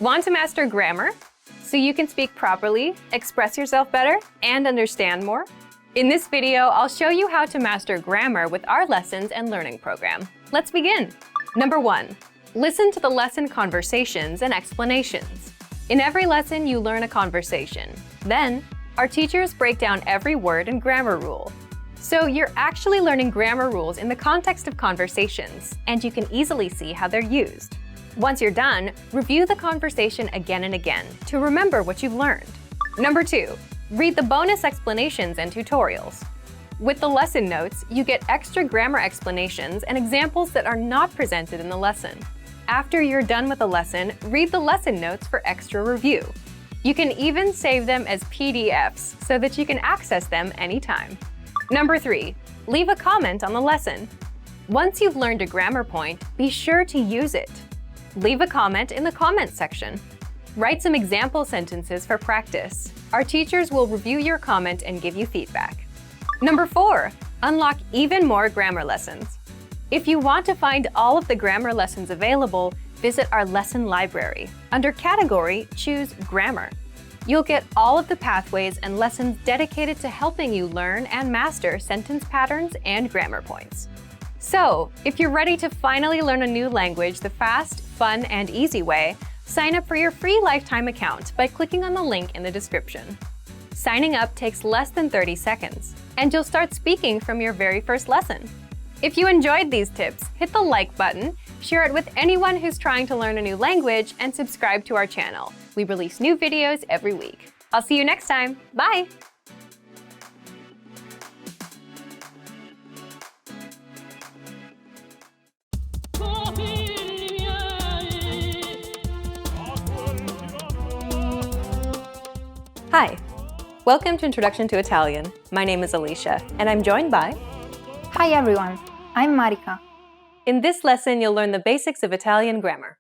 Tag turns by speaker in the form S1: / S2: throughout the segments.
S1: Want to master grammar so you can speak properly, express yourself better, and understand more? In this video, I'll show you how to master grammar with our lessons and learning program. Let's begin. Number 1. Listen to the lesson conversations and explanations. In every lesson, you learn a conversation. Then, our teachers break down every word and grammar rule. So you're actually learning grammar rules in the context of conversations, and you can easily see how they're used. Once you're done, review the conversation again and again to remember what you've learned. Number 2. Read the bonus explanations and tutorials. With the lesson notes, you get extra grammar explanations and examples that are not presented in the lesson. After you're done with the lesson, read the lesson notes for extra review. You can even save them as PDFs so that you can access them anytime. Number 3. Leave a comment on the lesson. Once you've learned a grammar point, be sure to use it. Leave a comment in the comments section. Write some example sentences for practice. Our teachers will review your comment and give you feedback. Number 4. Unlock even more grammar lessons. If you want to find all of the grammar lessons available, visit our lesson library. Under Category, choose Grammar. You'll get all of the pathways and lessons dedicated to helping you learn and master sentence patterns and grammar points. So, if you're ready to finally learn a new language the fast, fun, and easy way, sign up for your free lifetime account by clicking on the link in the description. Signing up takes less than 30 seconds, and you'll start speaking from your very first lesson. If you enjoyed these tips, hit the like button, share it with anyone who's trying to learn a new language, and subscribe to our channel. We release new videos every week. I'll see you next time. Bye! Hi! Welcome to Introduction to Italian. My name is Alicia, and I'm joined by...
S2: Hi everyone, I'm Marika.
S1: In this lesson, you'll learn the basics of Italian grammar.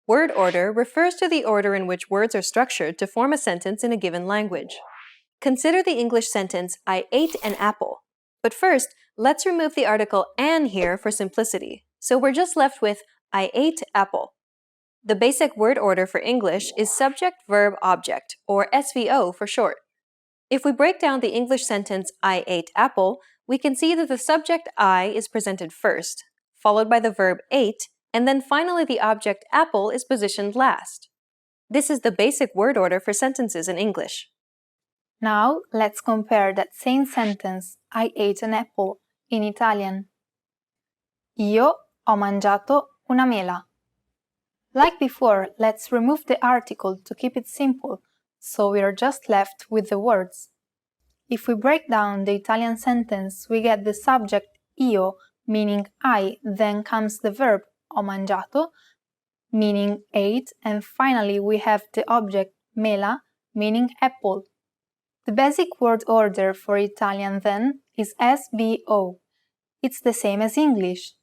S1: Word order refers to the order in which words are structured to form a sentence in a given language. Consider the English sentence, I ate an apple. But first, let's remove the article an here for simplicity. So we're just left with I ate apple. The basic word order for English is subject, verb, object, or SVO for short. If we break down the English sentence, I ate apple, we can see that the subject I is presented first, followed by the verb ate, and then finally the object apple is positioned last. This is the basic word order for sentences in English.
S2: Now, let's compare that same sentence, I ate an apple, in Italian. Io ho mangiato una mela. Like before, let's remove the article to keep it simple, so we are just left with the words. If we break down the Italian sentence, we get the subject io, meaning I, then comes the verb ho mangiato, meaning ate, and finally we have the object mela, meaning apple. The basic word order for Italian then is SVO. It's the same as English.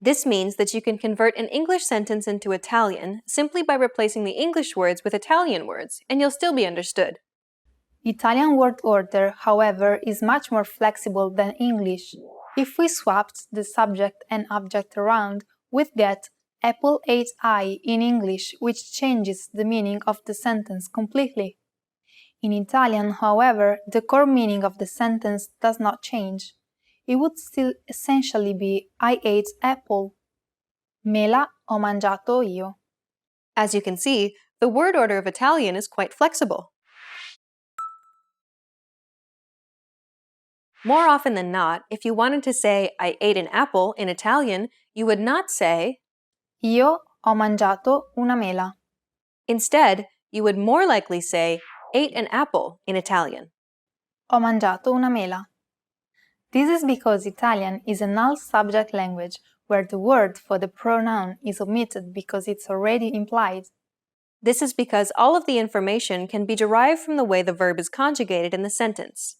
S1: This means that you can convert an English sentence into Italian simply by replacing the English words with Italian words, and you'll still be understood.
S2: Italian word order, however, is much more flexible than English. If we swapped the subject and object around, we'd get apple ate I in English, which changes the meaning of the sentence completely. In Italian, however, the core meaning of the sentence does not change. It would still essentially be I ate apple. Mela ho mangiato io.
S1: As you can see, the word order of Italian is quite flexible. More often than not, if you wanted to say I ate an apple in Italian, you would not say
S2: Io ho mangiato una mela.
S1: Instead, you would more likely say ate an apple in Italian.
S2: Ho mangiato una mela. This is because Italian is a null subject language where the word for the pronoun is omitted because it's already implied.
S1: This is because all of the information can be derived from the way the verb is conjugated in the sentence.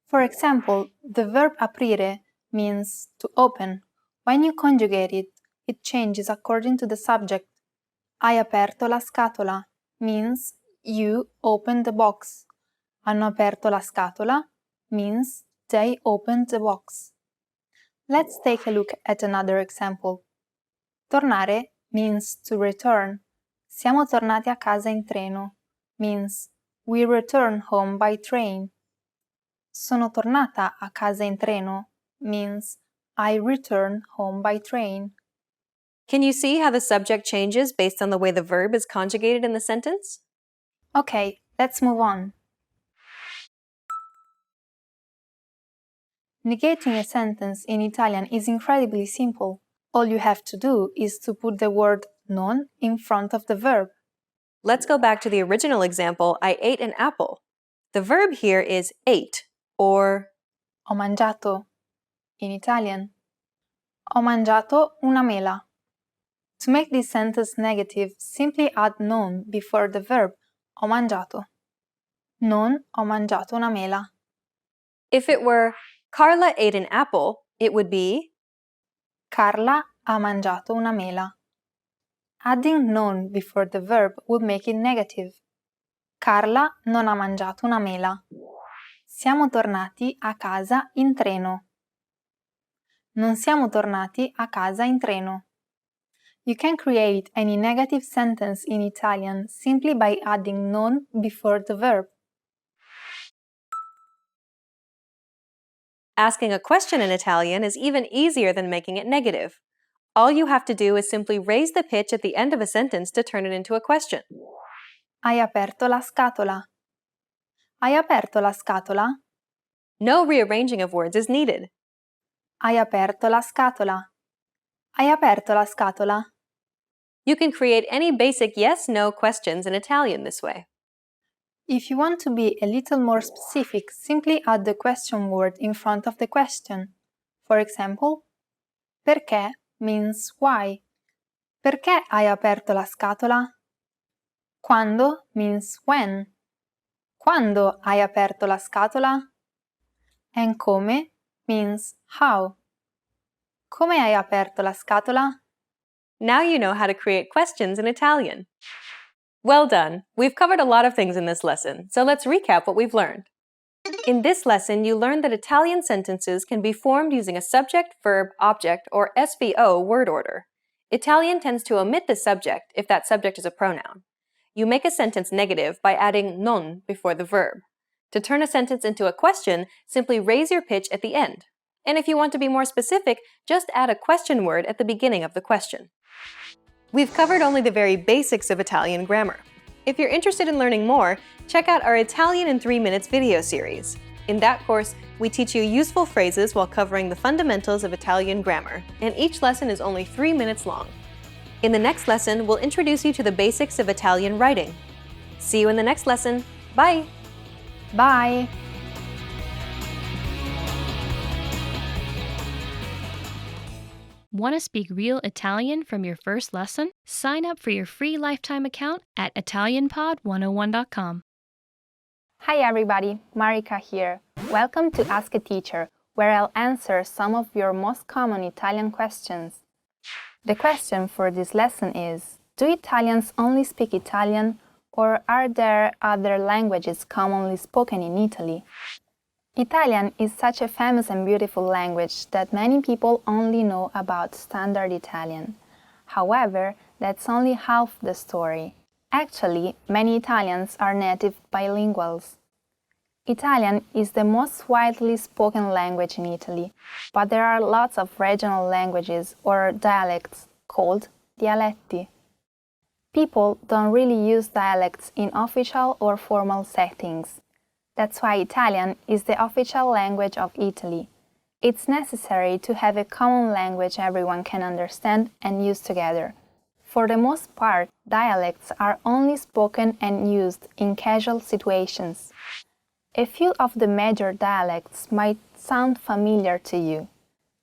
S2: For example, the verb aprire means to open. When you conjugate it, it changes according to the subject. Hai aperto la scatola means you opened the box. Hanno aperto la scatola means they opened the box. Let's take a look at another example. Tornare means to return. Siamo tornati a casa in treno means we return home by train. Sono tornata a casa in treno means I return home by train.
S1: Can you see how the subject changes based on the way the verb is conjugated in the sentence?
S2: Okay, let's move on. Negating a sentence in Italian is incredibly simple. All you have to do is to put the word non in front of the verb.
S1: Let's go back to the original example, I ate an apple. The verb here is ate, or
S2: Ho mangiato. In Italian. Ho mangiato una mela. To make this sentence negative, simply add non before the verb ho mangiato. Non ho mangiato una mela.
S1: if it were Carla ate an apple, it would be
S2: Carla ha mangiato una mela. Adding non before the verb would make it negative. Carla non ha mangiato una mela. Siamo tornati a casa in treno. Non siamo tornati a casa in treno. You can create any negative sentence in Italian simply by adding non before the verb.
S1: Asking a question in Italian is even easier than making it negative. All you have to do is simply raise the pitch at the end of a sentence to turn it into a question.
S2: Hai aperto la scatola. Hai aperto la scatola?
S1: No rearranging of words is needed.
S2: Hai aperto la scatola. Hai aperto la scatola?
S1: You can create any basic yes-no questions in Italian this way.
S2: If you want to be a little more specific, simply add the question word in front of the question. For example, perché means why. Perché hai aperto la scatola? Quando means when. Quando hai aperto la scatola? And come means how. Come hai aperto la scatola?
S1: Now you know how to create questions in Italian. Well done! We've covered a lot of things in this lesson, so let's recap what we've learned. In this lesson, you learned that Italian sentences can be formed using a subject, verb, object, or SVO word order. Italian tends to omit the subject if that subject is a pronoun. You make a sentence negative by adding non before the verb. To turn a sentence into a question, simply raise your pitch at the end. And if you want to be more specific, just add a question word at the beginning of the question. We've covered only the very basics of Italian grammar. If you're interested in learning more, check out our Italian in 3 Minutes video series. In that course, we teach you useful phrases while covering the fundamentals of Italian grammar, and each lesson is only 3 minutes long. In the next lesson, we'll introduce you to the basics of Italian writing. See you in the next lesson. Bye!
S2: Bye!
S3: Want to speak real Italian from your first lesson? Sign up for your free lifetime account at ItalianPod101.com.
S2: Hi everybody, Marika here. Welcome to Ask a Teacher, where I'll answer some of your most common Italian questions. The question for this lesson is, do Italians only speak Italian, or are there other languages commonly spoken in Italy? Italian is such a famous and beautiful language that many people only know about Standard Italian. However, that's only half the story. Actually, many Italians are native bilinguals. Italian is the most widely spoken language in Italy, but there are lots of regional languages or dialects called dialetti. People don't really use dialects in official or formal settings. That's why Italian is the official language of Italy. It's necessary to have a common language everyone can understand and use together. For the most part, dialects are only spoken and used in casual situations. A few of the major dialects might sound familiar to you.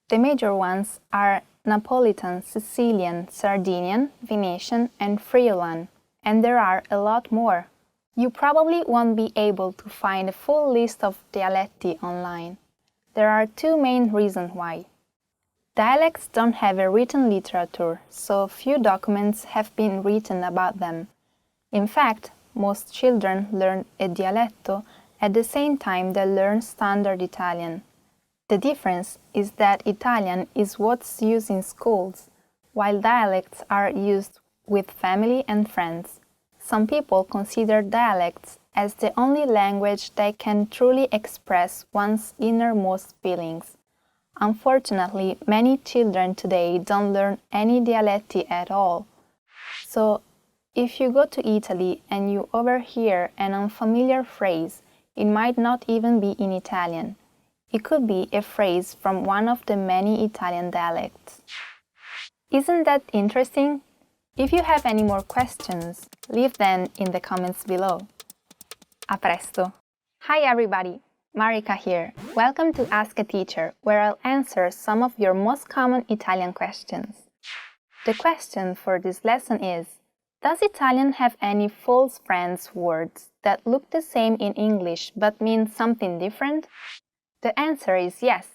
S2: The major ones are Napolitan, Sicilian, Sardinian, Venetian, and Friulan, and there are a lot more. You probably won't be able to find a full list of dialetti online. There are two main reasons why. Dialects don't have a written literature, so few documents have been written about them. In fact, most children learn a dialetto at the same time they learn Standard Italian. The difference is that Italian is what's used in schools, while dialects are used with family and friends. Some people consider dialects as the only language that can truly express one's innermost feelings. Unfortunately, many children today don't learn any dialetti at all. So, if you go to Italy and you overhear an unfamiliar phrase, it might not even be in Italian. It could be a phrase from one of the many Italian dialects. Isn't that interesting? If you have any more questions, leave them in the comments below. A presto! Hi everybody! Marika here. Welcome to Ask a Teacher, where I'll answer some of your most common Italian questions. The question for this lesson is, does Italian have any false friends words that look the same in English but mean something different? The answer is yes.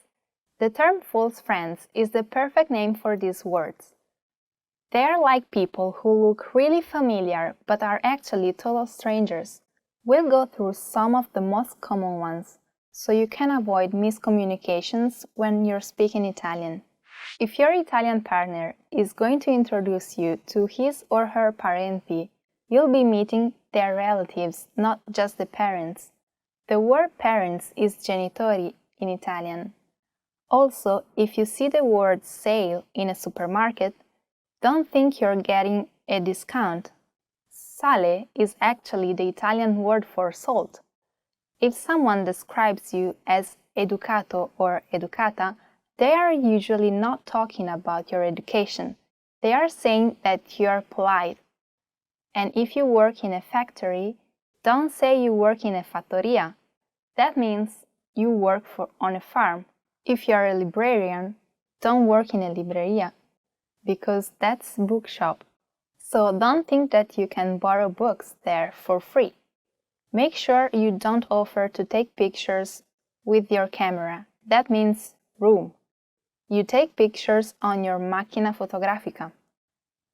S2: The term false friends is the perfect name for these words. They are like people who look really familiar but are actually total strangers. We'll go through some of the most common ones, so you can avoid miscommunications when you're speaking Italian. If your Italian partner is going to introduce you to his or her parenti, you'll be meeting their relatives, not just the parents. The word parents is genitori in Italian. Also, if you see the word sale in a supermarket, don't think you're getting a discount. Sale is actually the Italian word for salt. If someone describes you as educato or educata, they are usually not talking about your education. They are saying that you are polite. And if you work in a factory, don't say you work in a fattoria. That means you work on a farm. If you are a librarian, don't work in a libreria, because that's bookshop. So don't think that you can borrow books there for free. Make sure you don't offer to take pictures with your camera. That means room. You take pictures on your macchina fotografica.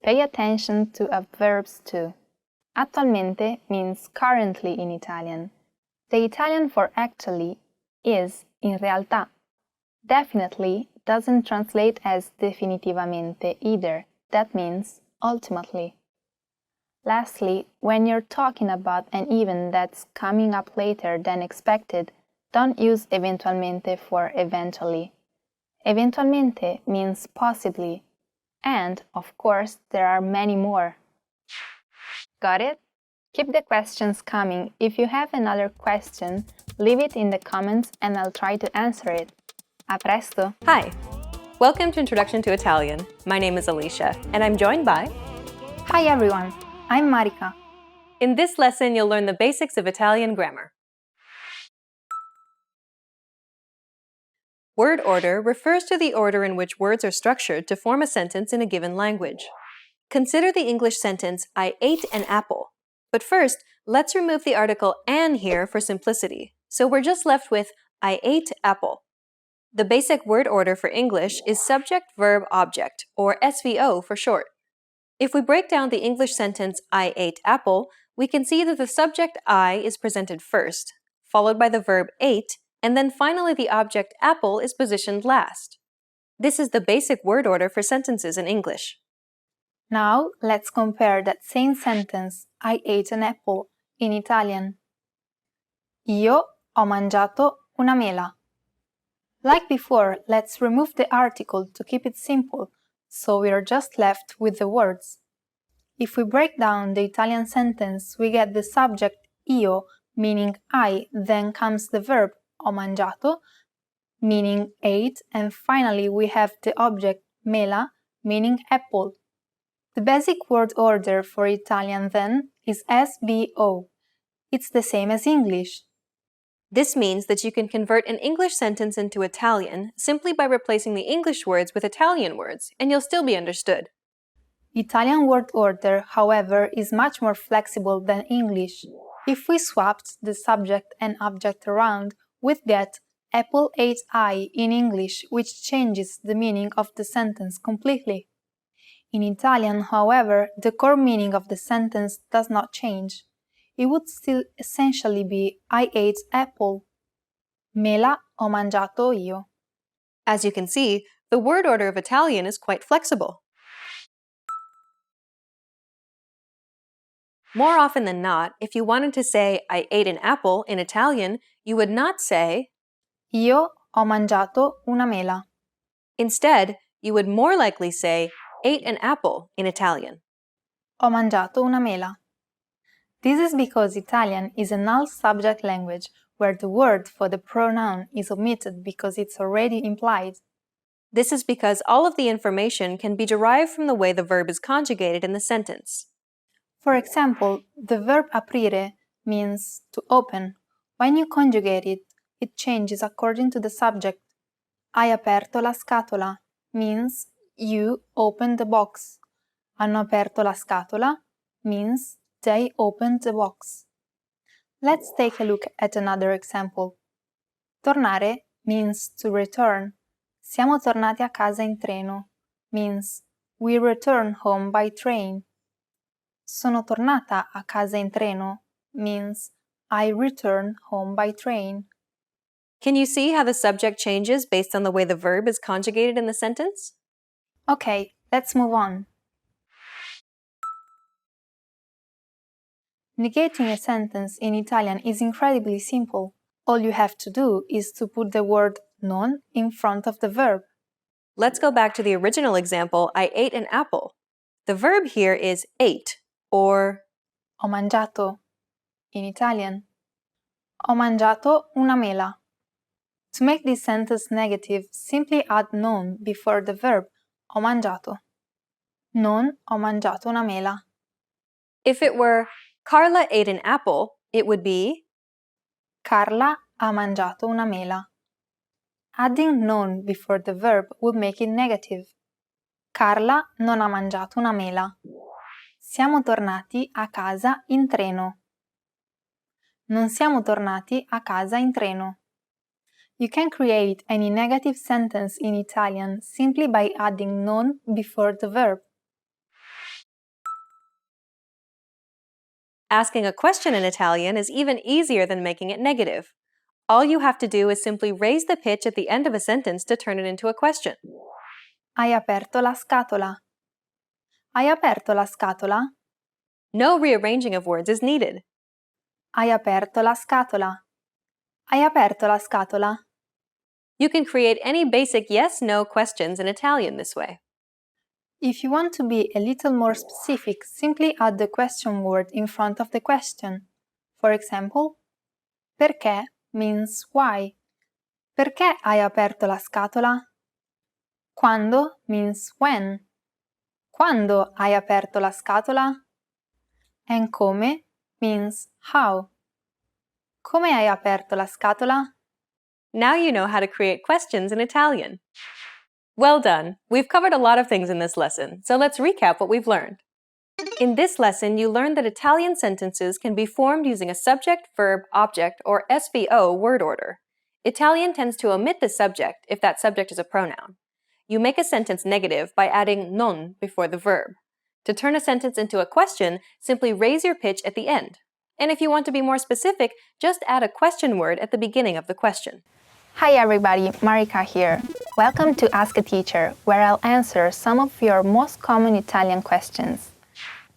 S2: Pay attention to verbs too. Attualmente means currently in Italian. The Italian for actually is in realtà. Definitely doesn't translate as definitivamente either. That means ultimately. Lastly, when you're talking about an event that's coming up later than expected, don't use eventualmente for eventually. Eventualmente means possibly, and, of course, there are many more. Got it? Keep the questions coming. If you have another question, leave it in the comments and I'll try to answer it. A presto!
S1: Hi! Welcome to Introduction to Italian. My name is Alicia, and I'm joined by...
S2: Hi everyone, I'm Marika.
S1: In this lesson, you'll learn the basics of Italian grammar. Word order refers to the order in which words are structured to form a sentence in a given language. Consider the English sentence, I ate an apple. But first, let's remove the article an here for simplicity. So we're just left with I ate apple. The basic word order for English is subject, verb, object, or SVO for short. If we break down the English sentence, I ate apple, we can see that the subject I is presented first, followed by the verb ate, and then finally the object apple is positioned last. This is the basic word order for sentences in English.
S2: Now let's compare that same sentence, I ate an apple, in Italian. Io ho mangiato una mela. Like before, let's remove the article to keep it simple, so we are just left with the words. If we break down the Italian sentence, we get the subject io, meaning I, then comes the verb ho mangiato, meaning ate, and finally we have the object mela, meaning apple. The basic word order for Italian then is SVO. It's the same as English.
S1: This means that you can convert an English sentence into Italian simply by replacing the English words with Italian words, and you'll still be understood.
S2: Italian word order, however, is much more flexible than English. If we swapped the subject and object around, we'd get apple ate I in English, which changes the meaning of the sentence completely. In Italian, however, the core meaning of the sentence does not change. It would still essentially be I ate apple. Mela ho mangiato io.
S1: As you can see, the word order of Italian is quite flexible. More often than not, if you wanted to say I ate an apple in Italian, you would not say.
S2: Io ho mangiato una mela.
S1: Instead, you would more likely say ate an apple in Italian.
S2: Ho mangiato una mela. This is because Italian is a null subject language where the word for the pronoun is omitted because it's already implied.
S1: This is because all of the information can be derived from the way the verb is conjugated in the sentence.
S2: For example, the verb aprire means to open. When you conjugate it, it changes according to the subject. Hai aperto la scatola means you opened the box. Hanno aperto la scatola means they opened the box. Let's take a look at another example. Tornare means to return. Siamo tornati a casa in treno means we return home by train. Sono tornata a casa in treno means I return home by train.
S1: Can you see how the subject changes based on the way the verb is conjugated in the sentence?
S2: Okay, let's move on. Negating a sentence in Italian is incredibly simple. All you have to do is to put the word non in front of the verb.
S1: Let's go back to the original example, I ate an apple. The verb here is ate, or
S2: Ho mangiato. In Italian. Ho mangiato una mela. To make this sentence negative, simply add non before the verb ho mangiato. Non ho mangiato una mela.
S1: if it were Carla ate an apple, it would be
S2: Carla ha mangiato una mela. Adding non before the verb would make it negative. Carla non ha mangiato una mela. Siamo tornati a casa in treno. Non siamo tornati a casa in treno. You can create any negative sentence in Italian simply by adding non before the verb.
S1: Asking a question in Italian is even easier than making it negative. All you have to do is simply raise the pitch at the end of a sentence to turn it into a question.
S2: Hai aperto la scatola. Hai aperto la scatola?
S1: No rearranging of words is needed.
S2: Hai aperto la scatola. Hai aperto la scatola?
S1: You can create any basic yes-no questions in Italian this way.
S2: If you want to be a little more specific, simply add the question word in front of the question. For example, perché means why. Perché hai aperto la scatola? Quando means when. Quando hai aperto la scatola? And come means how. Come hai aperto la scatola?
S1: Now you know how to create questions in Italian. Well done! We've covered a lot of things in this lesson, so let's recap what we've learned. In this lesson, you learned that Italian sentences can be formed using a subject, verb, object, or SVO word order. Italian tends to omit the subject if that subject is a pronoun. You make a sentence negative by adding non before the verb. To turn a sentence into a question, simply raise your pitch at the end. And if you want to be more specific, just add a question word at the beginning of the question.
S2: Hi everybody, Marika here. Welcome to Ask a Teacher, where I'll answer some of your most common Italian questions.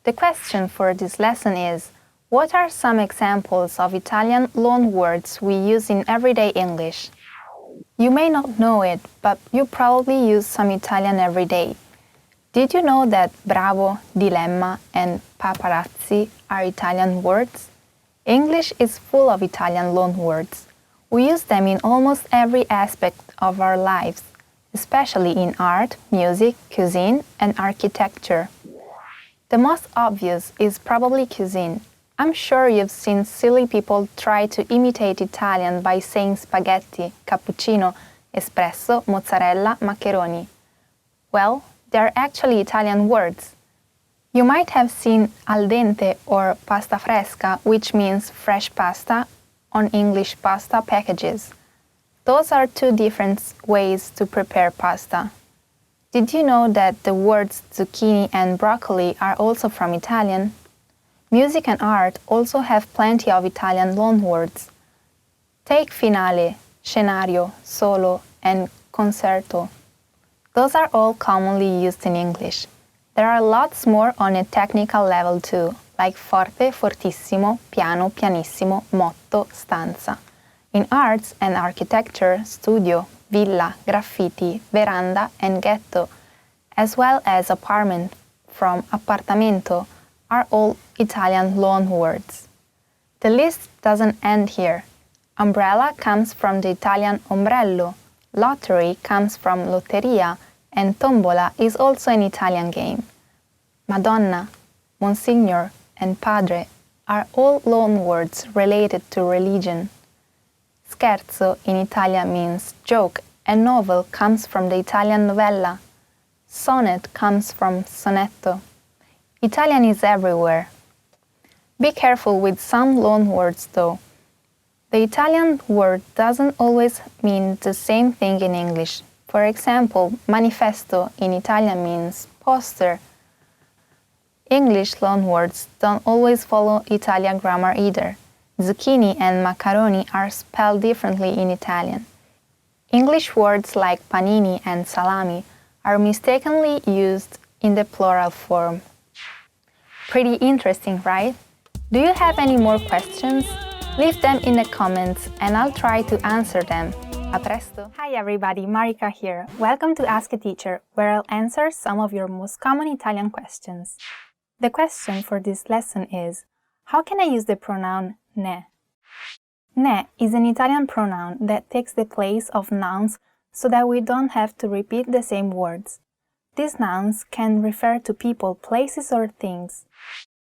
S2: The question for this lesson is, what are some examples of Italian loanwords we use in everyday English? You may not know it, but you probably use some Italian every day. Did you know that bravo, dilemma, and paparazzi are Italian words? English is full of Italian loanwords. We use them in almost every aspect of our lives, especially in art, music, cuisine, and architecture. The most obvious is probably cuisine. I'm sure you've seen silly people try to imitate Italian by saying spaghetti, cappuccino, espresso, mozzarella, maccheroni. Well, they're actually Italian words. You might have seen al dente or pasta fresca, which means fresh pasta, on English pasta packages. Those are two different ways to prepare pasta. Did you know that the words zucchini and broccoli are also from Italian? Music and art also have plenty of Italian loanwords. Take finale, scenario, solo, and concerto. Those are all commonly used in English. There are lots more on a technical level too, like forte, fortissimo, piano, pianissimo, motto, stanza. In arts and architecture, studio, villa, graffiti, veranda, and ghetto, as well as apartment from appartamento, are all Italian loanwords. The list doesn't end here. Umbrella comes from the Italian ombrello, lottery comes from lotteria, and tombola is also an Italian game. Madonna, Monsignor, and Padre are all loanwords related to religion. Scherzo in Italian means joke, and novel comes from the Italian novella. Sonnet comes from sonetto. Italian is everywhere. Be careful with some loanwords though. The Italian word doesn't always mean the same thing in English. For example, manifesto in Italian means poster. English loanwords don't always follow Italian grammar either. Zucchini and macaroni are spelled differently in Italian. English words like panini and salami are mistakenly used in the plural form. Pretty interesting, right? Do you have any more questions? Leave them in the comments and I'll try to answer them. A presto! Hi everybody, Marika here. Welcome to Ask a Teacher, where I'll answer some of your most common Italian questions. The question for this lesson is, how can I use the pronoun ne? Ne is an Italian pronoun that takes the place of nouns so that we don't have to repeat the same words. These nouns can refer to people, places, or things.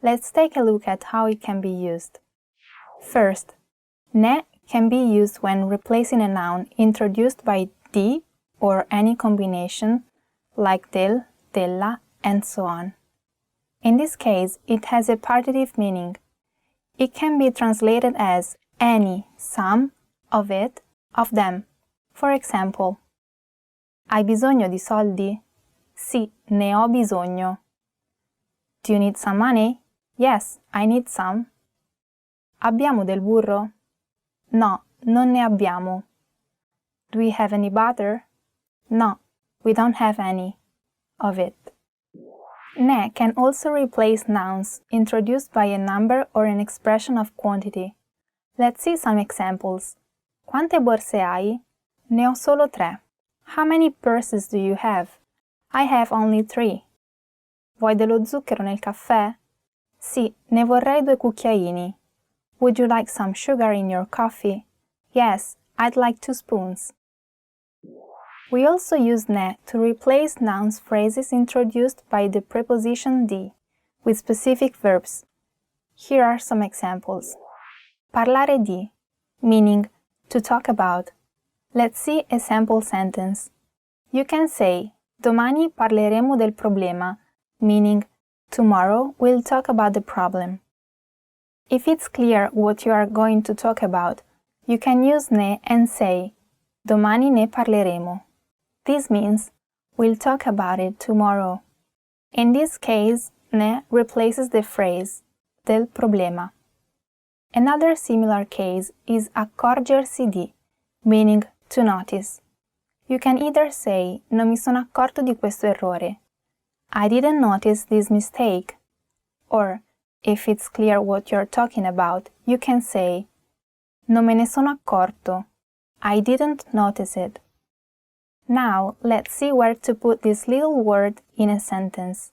S2: Let's take a look at how it can be used. First, ne can be used when replacing a noun introduced by di or any combination like del, della, and so on. In this case, it has a partitive meaning. It can be translated as any, some, of it, of them. For example, hai bisogno di soldi? Sì, ne ho bisogno. Do you need some money? Yes, I need some. Abbiamo del burro? No, non ne abbiamo. Do we have any butter? No, we don't have any of it. Ne can also replace nouns introduced by a number or an expression of quantity. Let's see some examples. Quante borse hai? Ne ho solo 3. How many purses do you have? I have only 3. Vuoi dello zucchero nel caffè? Sì, ne vorrei 2 cucchiaini. Would you like some sugar in your coffee? Yes, I'd like 2 spoons. We also use ne to replace nouns phrases introduced by the preposition di with specific verbs. Here are some examples. Parlare di, meaning to talk about. Let's see a sample sentence. You can say, domani parleremo del problema, meaning tomorrow we'll talk about the problem. If it's clear what you are going to talk about, you can use ne and say, domani ne parleremo. This means we'll talk about it tomorrow. In this case, ne replaces the phrase del problema. Another similar case is accorgersi di, meaning to notice. You can either say, non mi sono accorto di questo errore. I didn't notice this mistake. Or, if it's clear what you're talking about, you can say, non me ne sono accorto. I didn't notice it. Now, let's see where to put this little word in a sentence.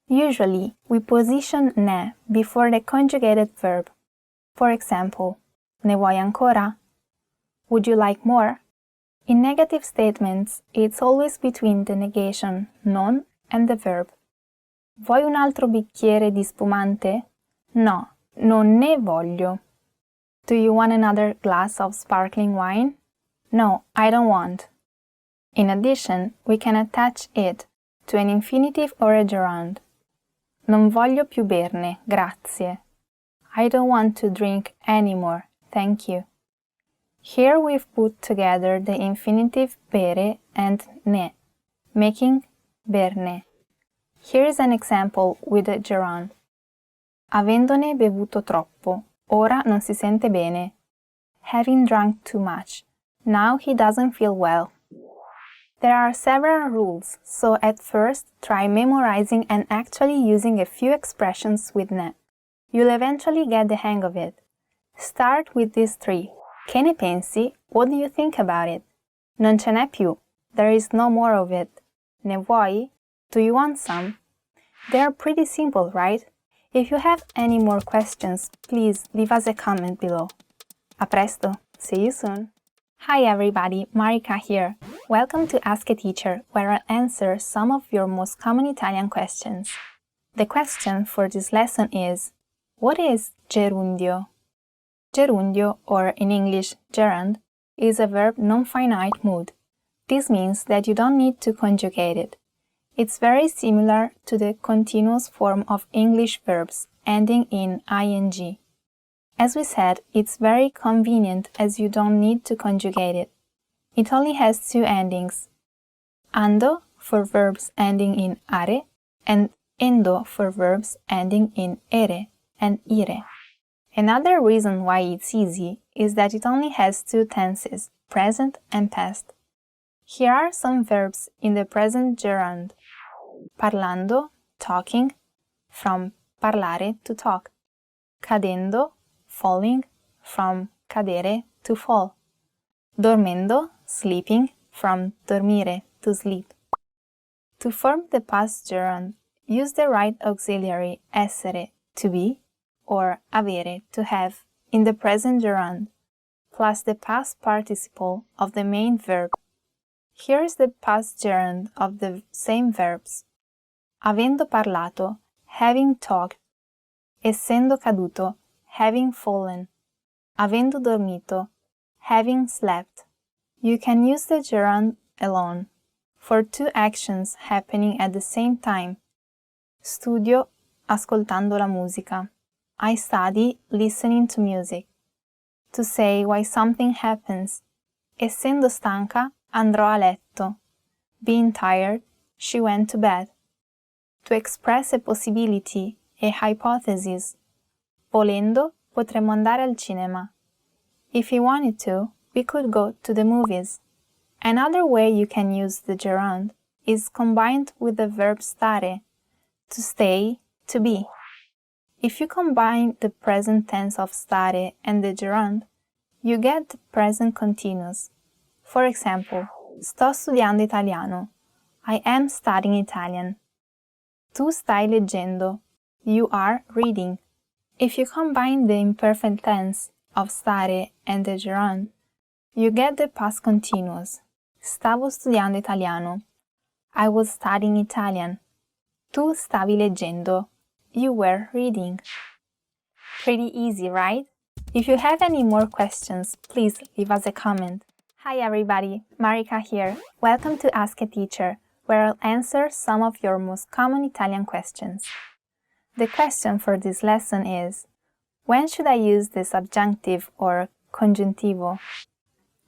S2: Usually, we position ne before the conjugated verb. For example, ne vuoi ancora? Would you like more? In negative statements, it's always between the negation non and the verb. Vuoi un altro bicchiere di spumante? No, non ne voglio. Do you want another glass of sparkling wine? No, I don't want. In addition, we can attach it to an infinitive or a gerund. Non voglio più berne, grazie. I don't want to drink anymore, thank you. Here we've put together the infinitive bere and ne, making berne. Here is an example with a gerund. Avendone bevuto troppo, ora non si sente bene. Having drunk too much, now he doesn't feel well. There are several rules, so at first try memorizing and actually using a few expressions with ne. You'll eventually get the hang of it. Start with these three. Che ne pensi? What do you think about it? Non ce n'è più. There is no more of it. Ne vuoi? Do you want some? They're pretty simple, right? If you have any more questions, please leave us a comment below. A presto! See you soon! Hi everybody, Marika here. Welcome to Ask a Teacher, where I'll answer some of your most common Italian questions. The question for this lesson is, what is gerundio? Gerundio, or in English, gerund, is a verb non-finite mood. This means that you don't need to conjugate it. It's very similar to the continuous form of English verbs ending in ing. As we said, it's very convenient as you don't need to conjugate it. It only has two endings, ando for verbs ending in are and endo for verbs ending in ere and ire. Another reason why it's easy is that it only has two tenses, present and past. Here are some verbs in the present gerund. Parlando, talking, from parlare, to talk. Cadendo, falling, from cadere, to fall. Dormendo, sleeping, from dormire, to sleep. To form the past gerund, use the right auxiliary essere, to be, or avere, to have, in the present gerund, plus the past participle of the main verb. Here is the past gerund of the same verbs. Avendo parlato, having talked. Essendo caduto, having fallen. Avendo dormito, having slept. You can use the gerund alone for two actions happening at the same time. Studio ascoltando la musica. I study listening to music. To say why something happens. Essendo stanca, andrò a letto. Being tired, she went to bed. To express a possibility, a hypothesis. Volendo, potremmo andare al cinema. If you wanted to, we could go to the movies. Another way you can use the gerund is combined with the verb stare, to stay, to be. If you combine the present tense of stare and the gerund, you get the present continuous. For example, sto studiando italiano. I am studying Italian. Tu stai leggendo. You are reading. If you combine the imperfect tense of stare and the gerund, you get the past continuous. Stavo studiando italiano. I was studying Italian. Tu stavi leggendo. You were reading. Pretty easy, right? If you have any more questions, please leave us a comment. Hi everybody, Marika here. Welcome to Ask a Teacher, where I'll answer some of your most common Italian questions. The question for this lesson is, when should I use the subjunctive or congiuntivo?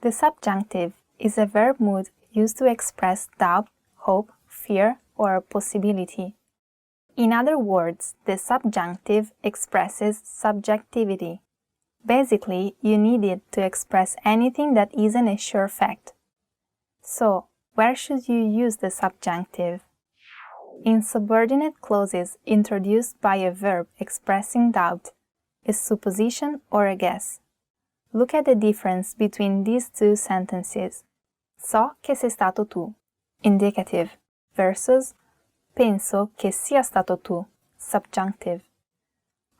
S2: The subjunctive is a verb mood used to express doubt, hope, fear, or possibility. In other words, the subjunctive expresses subjectivity. Basically, you need it to express anything that isn't a sure fact. So, where should you use the subjunctive? In subordinate clauses introduced by a verb expressing doubt, a supposition or a guess. Look at the difference between these two sentences. So che sei stato tu, indicative, versus penso che sia stato tu, subjunctive.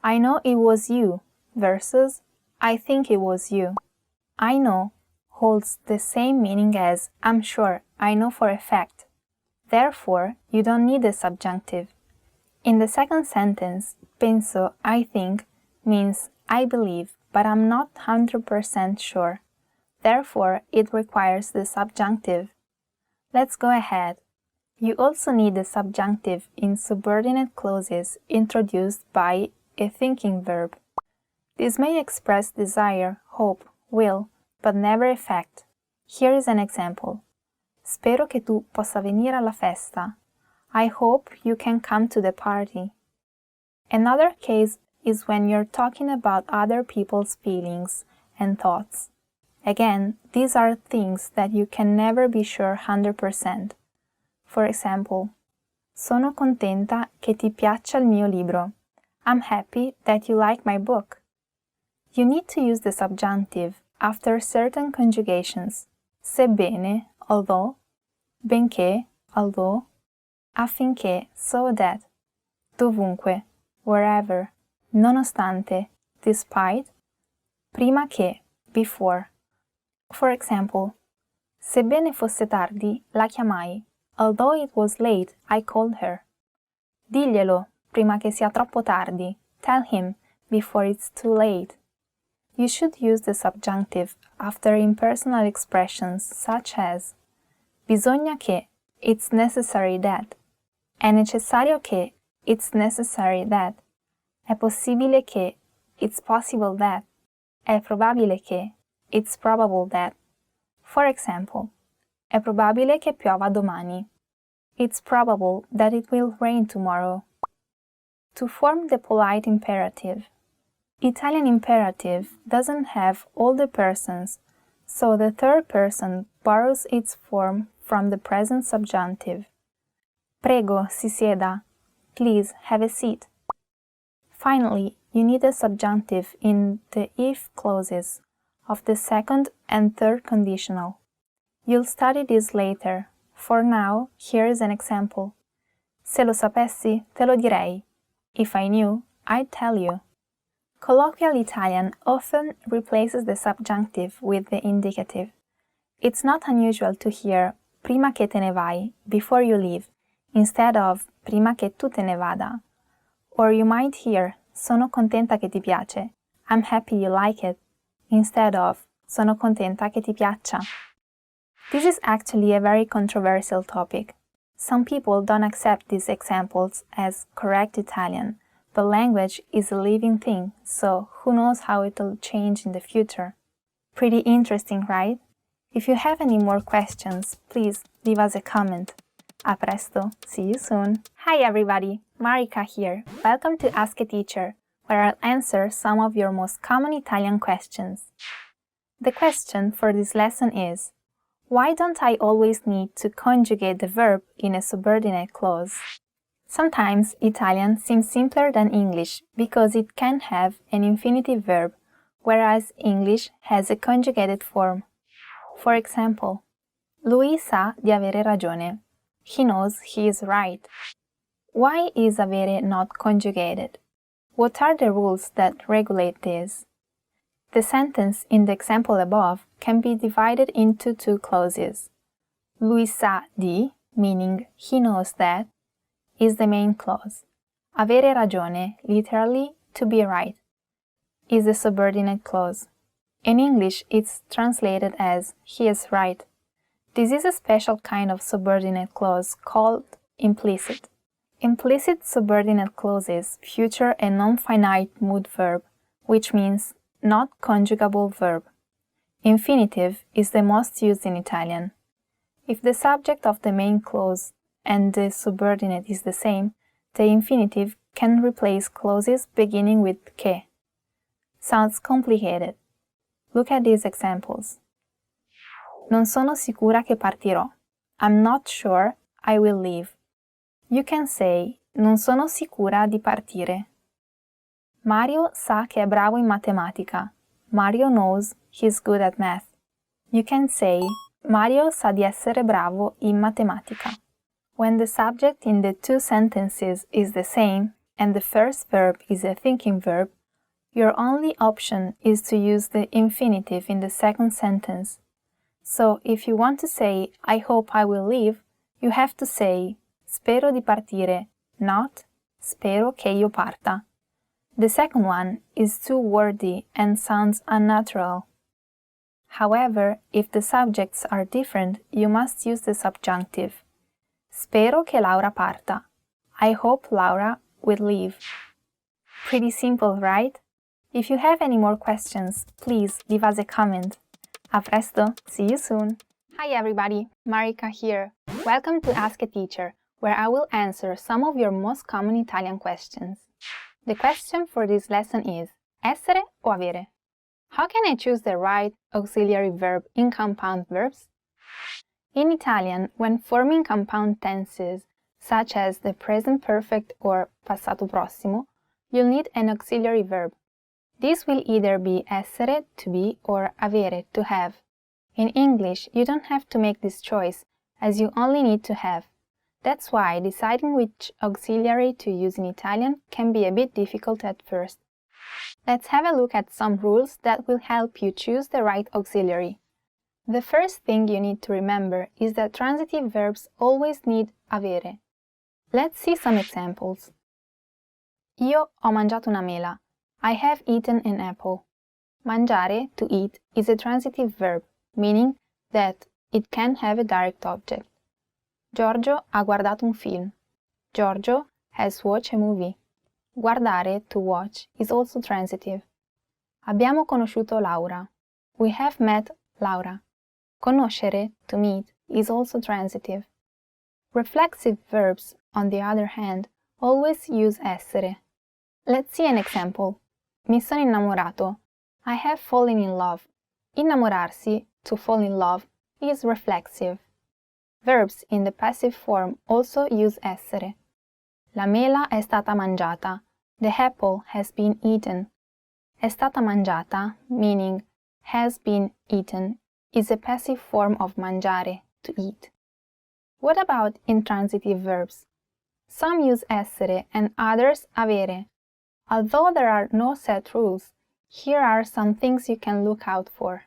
S2: I know it was you, versus I think it was you. I know holds the same meaning as I'm sure, I know for a fact. Therefore, you don't need a subjunctive. In the second sentence, penso, I think, means I believe, but I'm not 100% sure. Therefore, it requires the subjunctive. Let's go ahead. You also need the subjunctive in subordinate clauses introduced by a thinking verb. This may express desire, hope, will, but never a fact. Here is an example. Spero che tu possa venire alla festa. I hope you can come to the party. Another case is when you're talking about other people's feelings and thoughts. Again, these are things that you can never be sure 100%. For example, sono contenta che ti piaccia il mio libro. I'm happy that you like my book. You need to use the subjunctive after certain conjugations. Sebbene, although, benché, although, affinché, so that, dovunque, wherever, nonostante, despite, prima che, before. For example, sebbene fosse tardi, la chiamai. Although it was late, I called her. Diglielo, prima che sia troppo tardi. Tell him, before it's too late. You should use the subjunctive after impersonal expressions such as bisogna che, it's necessary that. È necessario che, it's necessary that. È possibile che, it's possible that. È probabile che, it's probable that. For example, è probabile che piova domani. It's probable that it will rain tomorrow. To form the polite imperative. Italian imperative doesn't have all the persons, so the third person borrows its form from the present subjunctive. Prego, si sieda. Please, have a seat. Finally, you need a subjunctive in the if clauses of the second and third conditional. You'll study this later. For now, here is an example. Se lo sapessi, te lo direi. If I knew, I'd tell you. Colloquial Italian often replaces the subjunctive with the indicative. It's not unusual to hear prima che te ne vai, before you leave, instead of prima che tu te ne vada. Or you might hear sono contenta che ti piace, I'm happy you like it, instead of sono contenta che ti piaccia. This is actually a very controversial topic. Some people don't accept these examples as correct Italian, but language is a living thing, so who knows how it'll change in the future. Pretty interesting, right? If you have any more questions, please leave us a comment. A presto, see you soon! Hi everybody, Marika here. Welcome to Ask a Teacher, where I'll answer some of your most common Italian questions. The question for this lesson is, why don't I always need to conjugate the verb in a subordinate clause? Sometimes Italian seems simpler than English because it can have an infinitive verb, whereas English has a conjugated form. For example, lui sa di avere ragione. He knows he is right. Why is avere not conjugated? What are the rules that regulate this? The sentence in the example above can be divided into two clauses. Lui sa di, meaning he knows that, is the main clause. Avere ragione, literally to be right, is the subordinate clause. In English, it's translated as he is right. This is a special kind of subordinate clause called implicit. Implicit subordinate clauses feature a non-finite mood verb, which means not conjugable verb. Infinitive is the most used in Italian. If the subject of the main clause and the subordinate is the same, the infinitive can replace clauses beginning with che. Sounds complicated. Look at these examples. Non sono sicura che partirò. I'm not sure I will leave. You can say non sono sicura di partire. Mario sa che è bravo in matematica. Mario knows he's good at math. You can say Mario sa di essere bravo in matematica. When the subject in the two sentences is the same and the first verb is a thinking verb, your only option is to use the infinitive in the second sentence. So if you want to say I hope I will leave, you have to say spero di partire, not spero che io parta. The second one is too wordy and sounds unnatural. However, if the subjects are different, you must use the subjunctive. Spero che Laura parta. I hope Laura will leave. Pretty simple, right? If you have any more questions, please leave us a comment. A presto, see you soon! Hi everybody, Marika here. Welcome to Ask a Teacher, where I will answer some of your most common Italian questions. The question for this lesson is, essere o avere? How can I choose the right auxiliary verb in compound verbs? In Italian, when forming compound tenses, such as the present perfect or passato prossimo, you'll need an auxiliary verb. This will either be essere, to be, or avere, to have. In English, you don't have to make this choice, as you only need to have. That's why deciding which auxiliary to use in Italian can be a bit difficult at first. Let's have a look at some rules that will help you choose the right auxiliary. The first thing you need to remember is that transitive verbs always need avere. Let's see some examples. Io ho mangiato una mela. I have eaten an apple. Mangiare, to eat, is a transitive verb, meaning that it can have a direct object. Giorgio ha guardato un film. Giorgio has watched a movie. Guardare, to watch, is also transitive. Abbiamo conosciuto Laura. We have met Laura. Conoscere, to meet, is also transitive. Reflexive verbs, on the other hand, always use essere. Let's see an example. Mi sono innamorato. I have fallen in love. Innamorarsi, to fall in love, is reflexive. Verbs in the passive form also use essere. La mela è stata mangiata. The apple has been eaten. È stata mangiata, meaning has been eaten, is a passive form of mangiare, to eat. What about intransitive verbs? Some use essere and others avere. Although there are no set rules, here are some things you can look out for.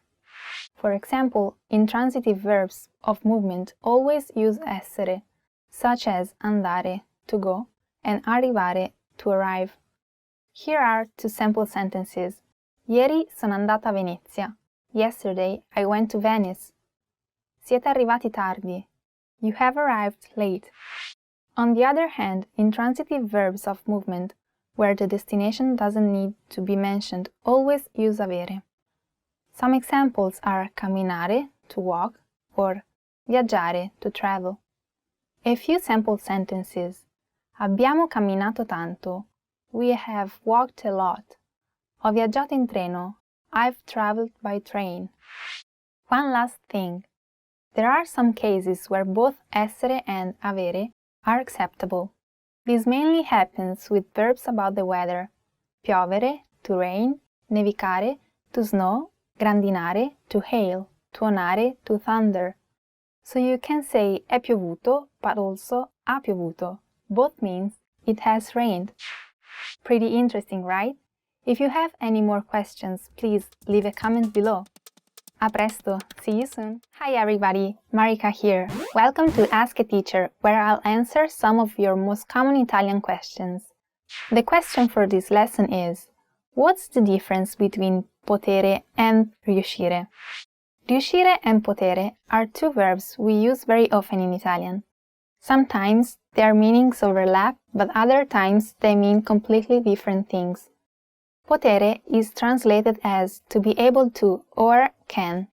S2: For example, intransitive verbs of movement always use essere, such as andare, to go, and arrivare, to arrive. Here are two sample sentences. Ieri sono andata a Venezia. Yesterday I went to Venice. Siete arrivati tardi. You have arrived late. On the other hand, intransitive verbs of movement, where the destination doesn't need to be mentioned, always use avere. Some examples are camminare, to walk, or viaggiare, to travel. A few sample sentences. Abbiamo camminato tanto. We have walked a lot. Ho viaggiato in treno. I've traveled by train. One last thing. There are some cases where both essere and avere are acceptable. This mainly happens with verbs about the weather. Piovere, to rain, nevicare, to snow, grandinare, to hail, tuonare, to thunder. So you can say è piovuto, but also ha piovuto. Both means it has rained. Pretty interesting, right? If you have any more questions, please leave a comment below. A presto! See you soon! Hi everybody! Marika here. Welcome to Ask a Teacher, where I'll answer some of your most common Italian questions. The question for this lesson is: what's the difference between potere and riuscire? Riuscire and potere are two verbs we use very often in Italian. Sometimes their meanings overlap, but other times they mean completely different things. Potere is translated as to be able to or can.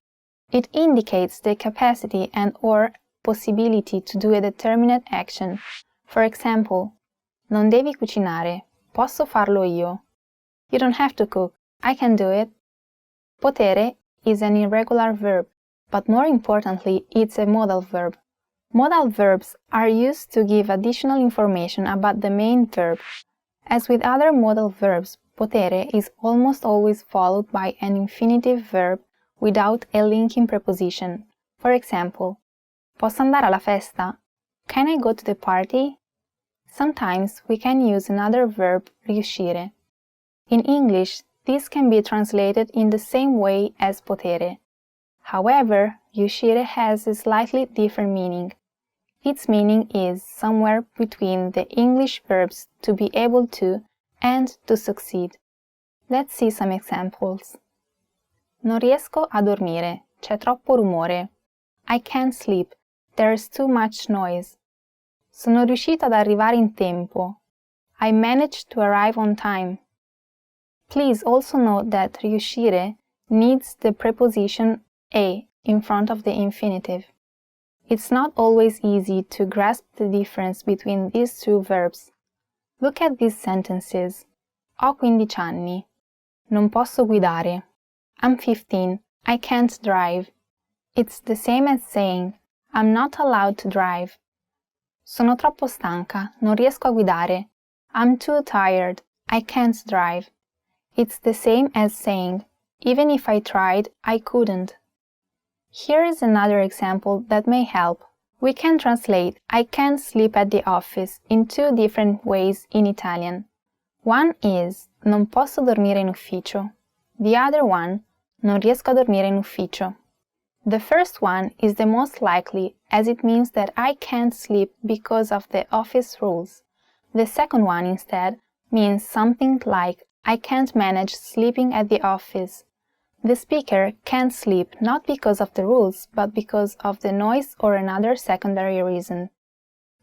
S2: It indicates the capacity and or possibility to do a determinate action. For example, non devi cucinare, posso farlo io. You don't have to cook, I can do it. Potere is an irregular verb, but more importantly, it's a modal verb. Modal verbs are used to give additional information about the main verb. As with other modal verbs, potere is almost always followed by an infinitive verb without a linking preposition. For example, posso andare alla festa? Can I go to the party? Sometimes we can use another verb, riuscire. In English, this can be translated in the same way as potere. However, riuscire has a slightly different meaning. Its meaning is somewhere between the English verbs to be able to and to succeed. Let's see some examples. Non riesco a dormire, c'è troppo rumore. I can't sleep, there's too much noise. Sono riuscito ad arrivare in tempo. I managed to arrive on time. Please also note that riuscire needs the preposition a in front of the infinitive. It's not always easy to grasp the difference between these two verbs. Look at these sentences. Ho 15 anni. Non posso guidare. I'm 15. I can't drive. It's the same as saying, I'm not allowed to drive. Sono troppo stanca. Non riesco a guidare. I'm too tired. I can't drive. It's the same as saying, even if I tried, I couldn't. Here is another example that may help. We can translate I can't sleep at the office in two different ways in Italian. One is non posso dormire in ufficio. The other one, non riesco a dormire in ufficio. The first one is the most likely, as it means that I can't sleep because of the office rules. The second one, instead, means something like I can't manage sleeping at the office. The speaker can't sleep not because of the rules, but because of the noise or another secondary reason.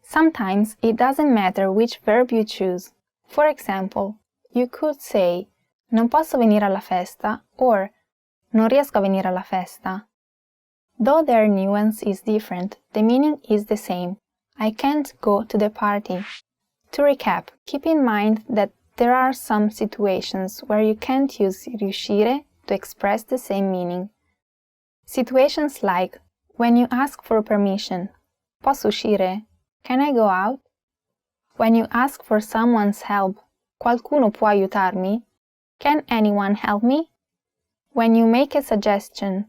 S2: Sometimes it doesn't matter which verb you choose. For example, you could say non posso venire alla festa or non riesco a venire alla festa. Though their nuance is different, the meaning is the same. I can't go to the party. To recap, keep in mind that there are some situations where you can't use riuscire to express the same meaning. Situations like when you ask for permission, posso uscire? Can I go out? When you ask for someone's help, qualcuno può aiutarmi? Can anyone help me? When you make a suggestion,